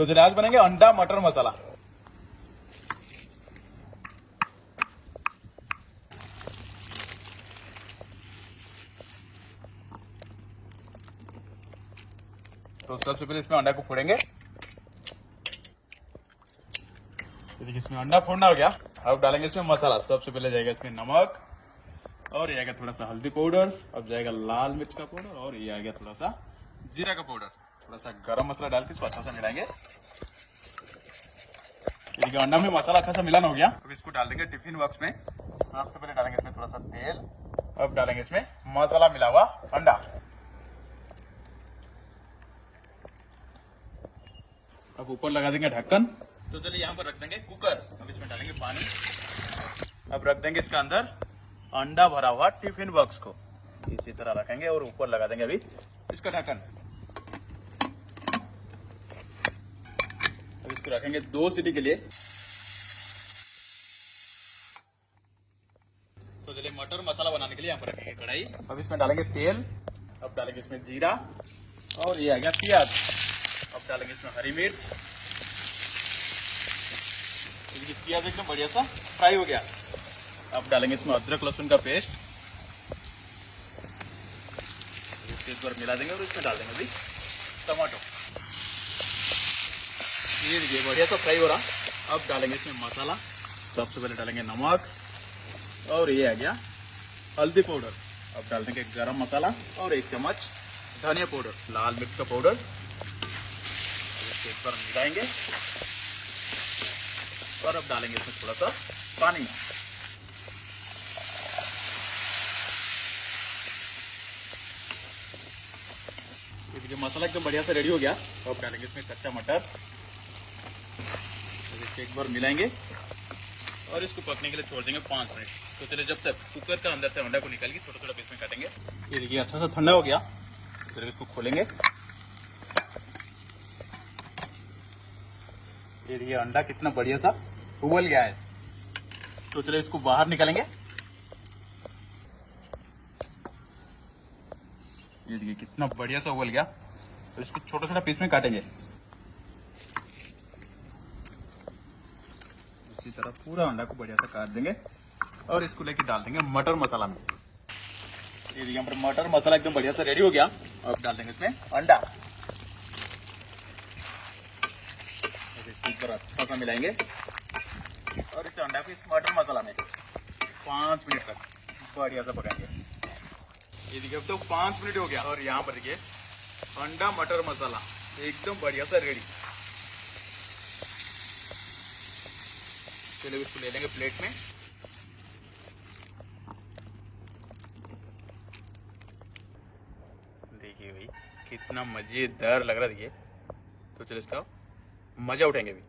तो चलिए आज बनेंगे अंडा मटर मसाला। तो सबसे पहले इसमें अंडा को फोड़ेंगे। तो देखिए इसमें अंडा फोड़ना हो गया। अब डालेंगे इसमें मसाला। सबसे पहले जाएगा इसमें नमक, और ये आएगा थोड़ा सा हल्दी पाउडर, अब जाएगा लाल मिर्च का पाउडर, और ये आ गया थोड़ा सा जीरा का पाउडर, थोड़ा सा गरम मसाला डाल के इसको अच्छा सा मिलाएंगे। देखिए अंडा में मसाला अच्छा सा मिलान हो गया। अब इसको डाल देंगे टिफिन बॉक्स में। सबसे पहले डालेंगे इसमें थोड़ा सा तेल, अब डालेंगे इसमें मसाला मिला हुआ अंडा। अब ऊपर लगा देंगे ढक्कन। तो चलिए यहाँ पर रख देंगे कुकर। अब इसमें डालेंगे पानी। अब रख देंगे इसके अंदर अंडा भरा हुआ टिफिन बॉक्स को इसी तरह रखेंगे और ऊपर लगा देंगे अभी इसका ढक्कन। अब इसको रखेंगे 2 सीटी के लिए। तो चलिए मटर मसाला बनाने के लिए यहाँ पर रखेंगे कढ़ाई। अब इसमें डालेंगे तेल, अब डालेंगे इसमें जीरा, और ये आ गया प्याज। अब डालेंगे इसमें हरी मिर्च। प्याज एकदम बढ़िया सा फ्राई हो गया। अब डालेंगे इसमें अदरक लहसुन का पेस्ट। इसको एक बार मिला देंगे और इसमें डाल देंगे अभी टमाटो। ये देखिए बढ़िया सा फ्राई हो रहा। अब डालेंगे इसमें मसाला। सबसे पहले डालेंगे नमक, और ये आ गया हल्दी पाउडर। अब डाल देंगे गरम मसाला और 1 चम्मच धनिया पाउडर, लाल मिर्च का पाउडर। इसको एक बार मिलाएंगे और अब डालेंगे इसमें थोड़ा सा पानी। ये देखिए मसाला एकदम बढ़िया से रेडी हो गया। अब डालेंगे इसमें कच्चा मटर। इसको एक बार मिलाएंगे और इसको पकने के लिए छोड़ देंगे 5 मिनट। तो चलिए जब तक कुकर का अंदर से अंडा को निकाल के छोटा छोटा पीस में काटेंगे। ये देखिए अच्छा सा ठंडा हो गया। फिर इसको खोलेंगे। ये देखिए अंडा कितना बढ़िया सा उबल गया है। तो चलिए इसको बाहर निकालेंगे। ये देखिए कितना बढ़िया सा उबल गया। तो इसको छोटा छोटा पीस में काटेंगे। इसी तरह पूरा अंडा को बढ़िया से काट देंगे और इसको लेके डाल देंगे मटर मसाला में। ये देखिए यहाँ पर मटर मसाला एकदम बढ़िया से रेडी हो गया। अब डाल देंगे इसमें अंडा। इसको अच्छा सा मिलाएंगे और इस अंडा को इस मटर मसाला में 5 मिनट तक बढ़िया से पकाएंगे। ये देखिए अब तो 5 मिनट हो गया और यहाँ पर देखिए अंडा मटर मसाला एकदम बढ़िया सा रेडी। चलिए इसको ले लेंगे प्लेट में। देखिए भाई कितना मजेदार लग रहा है। देखिए तो चलिए इसका मजा उठाएंगे अभी।